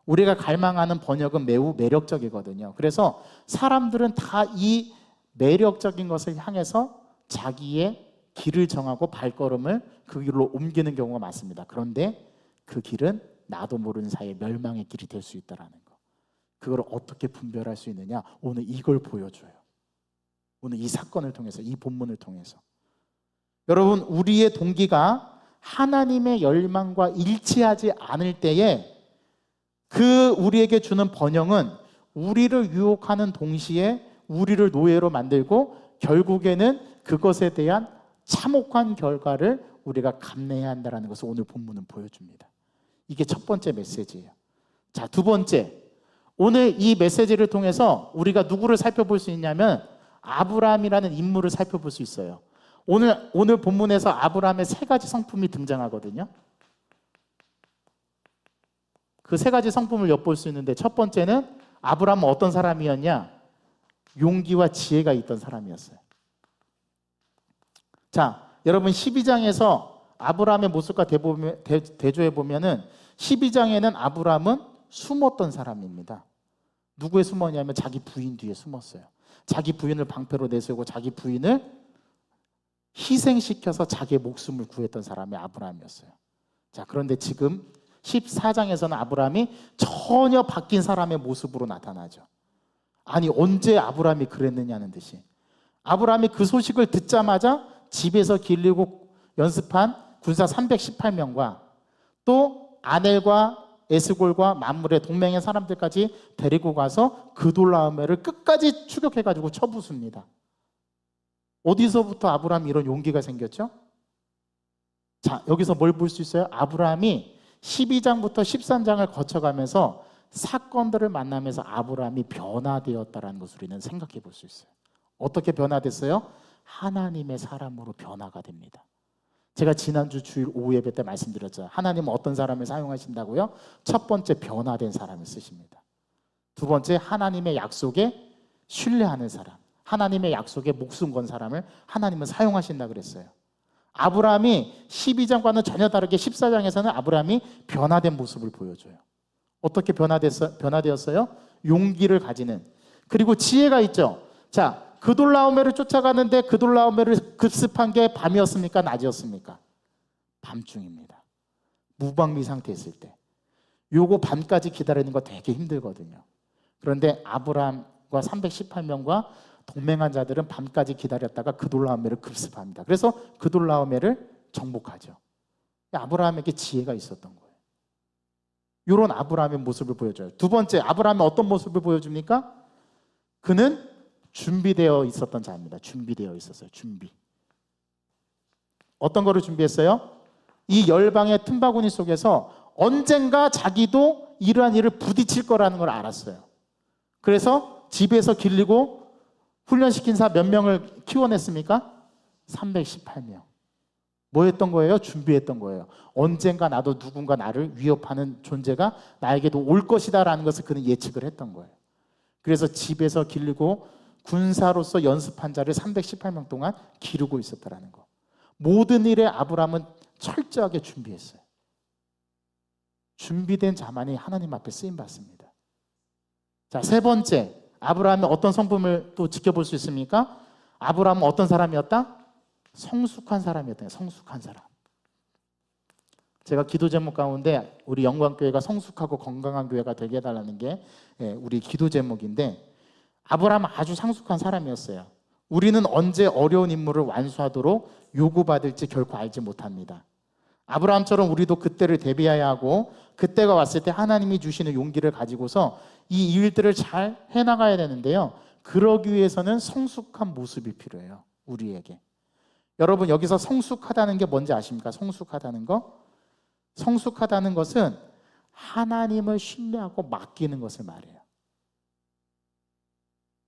우리가 갈망하는 번역은 매우 매력적이거든요. 그래서 사람들은 다 이 매력적인 것을 향해서 자기의 길을 정하고 발걸음을 그 길로 옮기는 경우가 많습니다. 그런데 그 길은 나도 모르는 사이에 멸망의 길이 될 수 있다는 거. 그걸 어떻게 분별할 수 있느냐? 오늘 이걸 보여줘요. 오늘 이 사건을 통해서, 이 본문을 통해서. 여러분, 우리의 동기가 하나님의 열망과 일치하지 않을 때에 그 우리에게 주는 번영은 우리를 유혹하는 동시에 우리를 노예로 만들고 결국에는 그것에 대한 참혹한 결과를 우리가 감내해야 한다는 것을 오늘 본문은 보여줍니다. 이게 첫 번째 메시지예요. 자, 두 번째. 오늘 이 메시지를 통해서 우리가 누구를 살펴볼 수 있냐면 아브라함이라는 인물을 살펴볼 수 있어요. 오늘 본문에서 아브라함의 세 가지 성품이 등장하거든요. 그 세 가지 성품을 엿볼 수 있는데 첫 번째는 아브라함은 어떤 사람이었냐? 용기와 지혜가 있던 사람이었어요. 자, 여러분 12장에서 아브라함의 모습과 대조해 보면은 12장에는 아브라함은 숨었던 사람입니다. 누구에 숨었냐면 자기 부인 뒤에 숨었어요. 자기 부인을 방패로 내세우고 자기 부인을 희생시켜서 자기의 목숨을 구했던 사람이 아브라함이었어요. 자, 그런데 지금 14장에서는 아브라함이 전혀 바뀐 사람의 모습으로 나타나죠. 아니, 언제 아브라함이 그랬느냐는 듯이. 아브라함이 그 소식을 듣자마자 집에서 기르고 연습한 군사 318명과 또 아넬과 에스골과 만물의 동맹의 사람들까지 데리고 가서 그돌라오멜을 끝까지 추격해가지고 쳐부숩니다. 어디서부터 아브라함이 이런 용기가 생겼죠? 자, 여기서 뭘 볼 수 있어요? 아브라함이 12장부터 13장을 거쳐가면서 사건들을 만나면서 아브라함이 변화되었다는 것을 우리는 생각해 볼 수 있어요. 어떻게 변화됐어요? 하나님의 사람으로 변화가 됩니다. 제가 지난주 주일 오후 예배 때 말씀드렸죠. 하나님은 어떤 사람을 사용하신다고요? 첫 번째, 변화된 사람을 쓰십니다. 두 번째, 하나님의 약속에 신뢰하는 사람, 하나님의 약속에 목숨 건 사람을 하나님은 사용하신다 그랬어요. 아브라함이 12장과는 전혀 다르게 14장에서는 아브라함이 변화된 모습을 보여줘요. 어떻게 변화되었어요? 용기를 가지는, 그리고 지혜가 있죠. 자, 그돌라오메를 쫓아가는데 그돌라오메를 급습한 게 밤이었습니까? 낮이었습니까? 밤중입니다. 무방비 상태에 있을 때. 요거 밤까지 기다리는 거 되게 힘들거든요. 그런데 아브라함과 318명과 동맹한 자들은 밤까지 기다렸다가 그돌라오메를 급습합니다. 그래서 그돌라오메를 정복하죠. 아브라함에게 지혜가 있었던 거예요. 이런 아브라함의 모습을 보여줘요. 두 번째, 아브라함이 어떤 모습을 보여줍니까? 그는 준비되어 있었던 자입니다. 준비되어 있었어요. 준비. 어떤 거를 준비했어요? 이 열방의 틈바구니 속에서 언젠가 자기도 이러한 일을 부딪힐 거라는 걸 알았어요. 그래서 집에서 길리고 훈련시킨 사 몇 명을 키워냈습니까? 318명. 뭐 했던 거예요? 준비했던 거예요. 언젠가 나도 누군가 나를 위협하는 존재가 나에게도 올 것이다 라는 것을 그는 예측을 했던 거예요. 그래서 집에서 기르고 군사로서 연습한 자를 318명 동안 기르고 있었다라는 거. 모든 일에 아브라함은 철저하게 준비했어요. 준비된 자만이 하나님 앞에 쓰임받습니다. 자, 세 번째, 아브라함의 어떤 성품을 또 지켜볼 수 있습니까? 아브라함은 어떤 사람이었다? 성숙한 사람이었다. 성숙한 사람. 제가 기도 제목 가운데 우리 영광교회가 성숙하고 건강한 교회가 되게 해달라는 게 우리 기도 제목인데, 아브라함은 아주 성숙한 사람이었어요. 우리는 언제 어려운 임무를 완수하도록 요구받을지 결코 알지 못합니다. 아브라함처럼 우리도 그때를 대비해야 하고, 그때가 왔을 때 하나님이 주시는 용기를 가지고서 이 일들을 잘 해나가야 되는데요, 그러기 위해서는 성숙한 모습이 필요해요. 우리에게. 여러분, 여기서 성숙하다는 게 뭔지 아십니까? 성숙하다는 거? 성숙하다는 것은 하나님을 신뢰하고 맡기는 것을 말해요.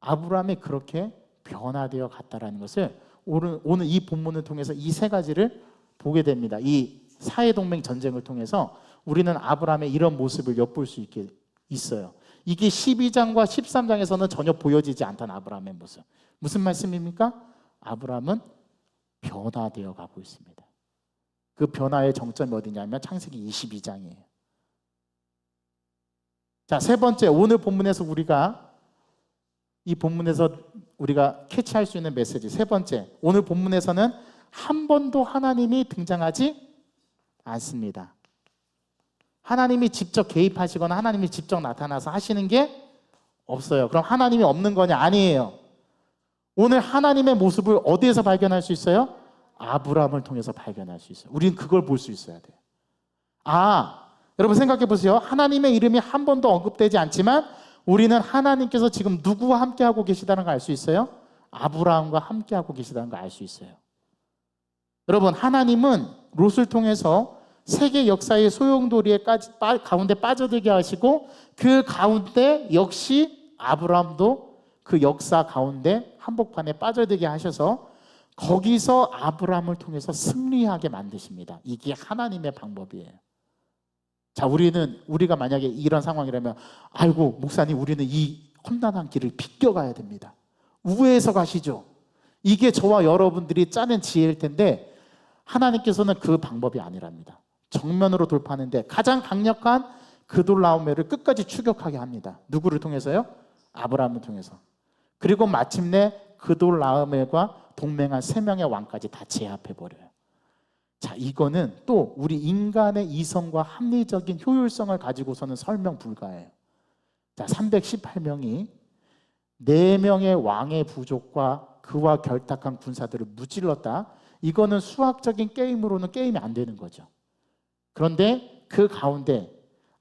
아브라함이 그렇게 변화되어 갔다라는 것을 오늘 이 본문을 통해서 이 세 가지를 보게 됩니다. 이 사해동맹 전쟁을 통해서 우리는 아브라함의 이런 모습을 엿볼 수 있어요. 이게 12장과 13장에서는 전혀 보여지지 않던 아브라함의 모습. 무슨 말씀입니까? 아브라함은 변화되어 가고 있습니다. 그 변화의 정점이 어디냐면 창세기 22장이에요. 자, 세 번째, 오늘 본문에서 이 본문에서 우리가 캐치할 수 있는 메시지 세 번째, 오늘 본문에서는 한 번도 하나님이 등장하지 않습니다. 하나님이 직접 개입하시거나 하나님이 직접 나타나서 하시는 게 없어요. 그럼 하나님이 없는 거냐? 아니에요. 오늘 하나님의 모습을 어디에서 발견할 수 있어요? 아브라함을 통해서 발견할 수 있어요. 우리는 그걸 볼 수 있어야 돼요. 여러분 생각해 보세요. 하나님의 이름이 한 번도 언급되지 않지만 우리는 하나님께서 지금 누구와 함께하고 계시다는 걸 알 수 있어요? 아브라함과 함께하고 계시다는 걸 알 수 있어요. 여러분, 하나님은 롯을 통해서 세계 역사의 소용돌이에 가운데 빠져들게 하시고, 그 가운데 역시 아브라함도 그 역사 가운데 한복판에 빠져들게 하셔서 거기서 아브라함을 통해서 승리하게 만드십니다. 이게 하나님의 방법이에요. 자, 우리가 만약에 이런 상황이라면, 아이고 목사님, 우리는 이 험난한 길을 비껴가야 됩니다. 우회해서 가시죠. 이게 저와 여러분들이 짜낸 지혜일 텐데 하나님께서는 그 방법이 아니랍니다. 정면으로 돌파하는데 가장 강력한 그돌라오메를 끝까지 추격하게 합니다. 누구를 통해서요? 아브라함을 통해서. 그리고 마침내 그돌라오메과 동맹한 3명의 왕까지 다 제압해버려요. 자, 이거는 또 우리 인간의 이성과 합리적인 효율성을 가지고서는 설명 불가해요. 자, 318명이 4명의 왕의 부족과 그와 결탁한 군사들을 무찔렀다. 이거는 수학적인 게임으로는 게임이 안 되는 거죠. 그런데 그 가운데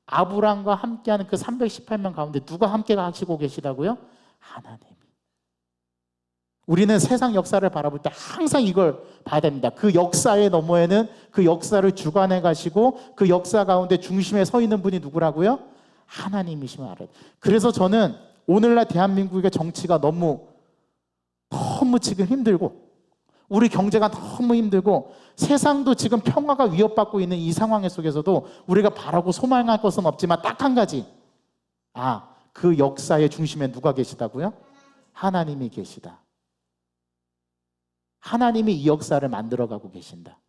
아브람과 함께하는 그 318명 가운데 누가 함께 하시고 계시다고요? 하나님. 우리는 세상 역사를 바라볼 때 항상 이걸 봐야 됩니다. 그 역사의 너머에는 그 역사를 주관해 가시고 그 역사 가운데 중심에 서 있는 분이 누구라고요? 하나님이심을 알아요. 그래서 저는 오늘날 대한민국의 정치가 너무 지금 힘들고 우리 경제가 너무 힘들고 세상도 지금 평화가 위협받고 있는 이 상황 속에서도 우리가 바라고 소망할 것은 없지만 딱 한 가지, 그 역사의 중심에 누가 계시다고요? 하나님이 계시다. 하나님이 이 역사를 만들어가고 계신다.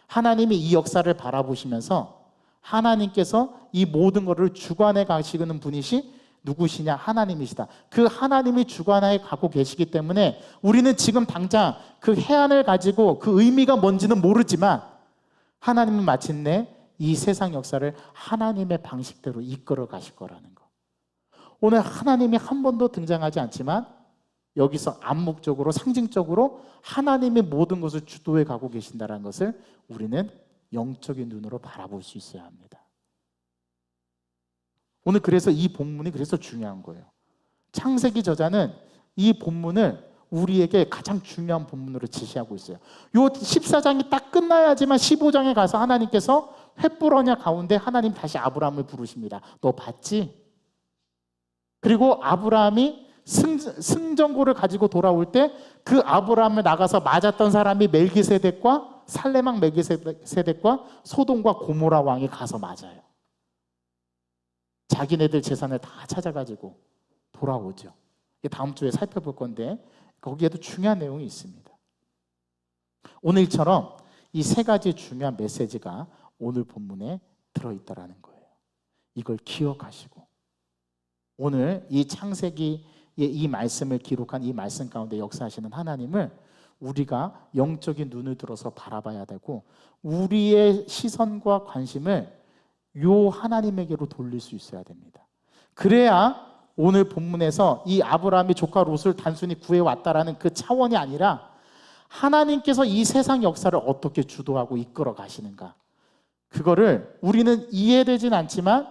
하나님이 이 역사를 바라보시면서 하나님께서 이 모든 것을 주관해 가시는 분이시 누구시냐? 하나님이시다. 그 하나님이 주관하에 가고 계시기 때문에 우리는 지금 당장 그 해안을 가지고 그 의미가 뭔지는 모르지만 하나님은 마침내 이 세상 역사를 하나님의 방식대로 이끌어 가실 거라는 거. 오늘 하나님이 한 번도 등장하지 않지만 여기서 암묵적으로 상징적으로 하나님이 모든 것을 주도해 가고 계신다는 것을 우리는 영적인 눈으로 바라볼 수 있어야 합니다. 오늘 그래서 이 본문이 그래서 중요한 거예요. 창세기 저자는 이 본문을 우리에게 가장 중요한 본문으로 지시하고 있어요. 요 14장이 딱 끝나야지만 15장에 가서 하나님께서 횃불 언약 가운데 하나님 다시 아브라함을 부르십니다. 너 봤지? 그리고 아브라함이 승전고를 가지고 돌아올 때 그 아브라함을 나가서 맞았던 사람이 멜기세덱과 살레망 멜기세덱과 소돔과 고모라 왕이 가서 맞아요. 자기네들 재산을 다 찾아가지고 돌아오죠. 다음 주에 살펴볼 건데 거기에도 중요한 내용이 있습니다. 오늘처럼 이 세 가지 중요한 메시지가 오늘 본문에 들어있다라는 거예요. 이걸 기억하시고 오늘 이 창세기의 이 말씀을 기록한 이 말씀 가운데 역사하시는 하나님을 우리가 영적인 눈을 들어서 바라봐야 되고 우리의 시선과 관심을 요 하나님에게로 돌릴 수 있어야 됩니다. 그래야 오늘 본문에서 이 아브라함이 조카 롯을 단순히 구해왔다라는 그 차원이 아니라 하나님께서 이 세상 역사를 어떻게 주도하고 이끌어 가시는가, 그거를 우리는 이해되진 않지만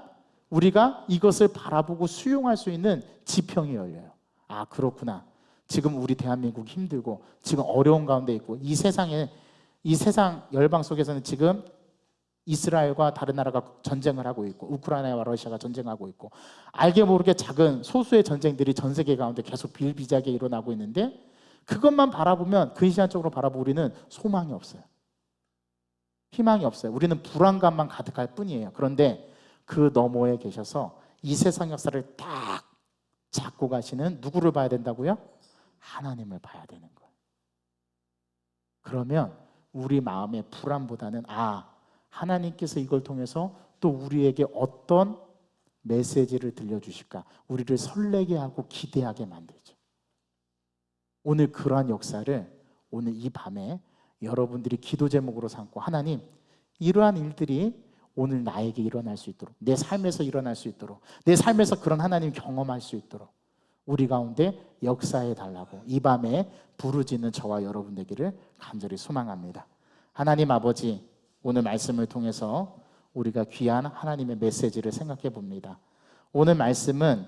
우리가 이것을 바라보고 수용할 수 있는 지평이 열려요. 아, 그렇구나. 지금 우리 대한민국이 힘들고 지금 어려운 가운데 있고 이 세상 열방 속에서는 지금 이스라엘과 다른 나라가 전쟁을 하고 있고 우크라이나와 러시아가 전쟁하고 있고 알게 모르게 작은 소수의 전쟁들이 전 세계 가운데 계속 비일비재하게 일어나고 있는데 그것만 바라보면 근시안적으로 바라보고 우리는 소망이 없어요. 희망이 없어요. 우리는 불안감만 가득할 뿐이에요. 그런데 그 너머에 계셔서 이 세상 역사를 딱 잡고 가시는 누구를 봐야 된다고요? 하나님을 봐야 되는 거예요. 그러면 우리 마음의 불안보다는 하나님께서 이걸 통해서 또 우리에게 어떤 메시지를 들려주실까? 우리를 설레게 하고 기대하게 만들죠. 오늘 그러한 역사를 오늘 이 밤에 여러분들이 기도 제목으로 삼고 하나님, 이러한 일들이 오늘 나에게 일어날 수 있도록, 내 삶에서 일어날 수 있도록, 내 삶에서 그런 하나님 경험할 수 있도록 우리 가운데 역사해 달라고 이 밤에 부르짖는 저와 여러분 되기를 간절히 소망합니다. 하나님 아버지, 오늘 말씀을 통해서 우리가 귀한 하나님의 메시지를 생각해 봅니다. 오늘 말씀은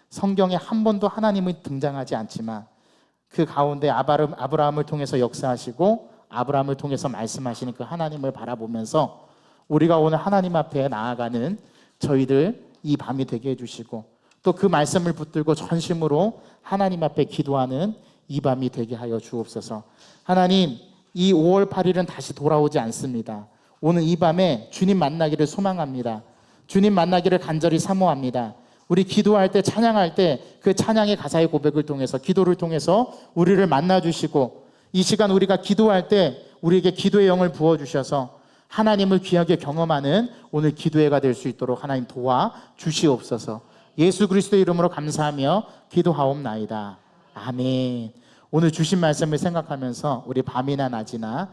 성경에 한 번도 하나님이 등장하지 않지만 그 가운데 아브라함을 통해서 역사하시고 아브라함을 통해서 말씀하시는 그 하나님을 바라보면서 우리가 오늘 하나님 앞에 나아가는 저희들 이 밤이 되게 해주시고 또 그 말씀을 붙들고 전심으로 하나님 앞에 기도하는 이 밤이 되게 하여 주옵소서. 하나님, 이 5월 8일은 다시 돌아오지 않습니다. 오늘 이 밤에 주님 만나기를 소망합니다. 주님 만나기를 간절히 사모합니다. 우리 기도할 때, 찬양할 때 그 찬양의 가사의 고백을 통해서, 기도를 통해서 우리를 만나주시고 이 시간 우리가 기도할 때 우리에게 기도의 영을 부어주셔서 하나님을 귀하게 경험하는 오늘 기도회가 될 수 있도록 하나님 도와주시옵소서. 예수 그리스도의 이름으로 감사하며 기도하옵나이다. 아멘. 오늘 주신 말씀을 생각하면서 우리 밤이나 낮이나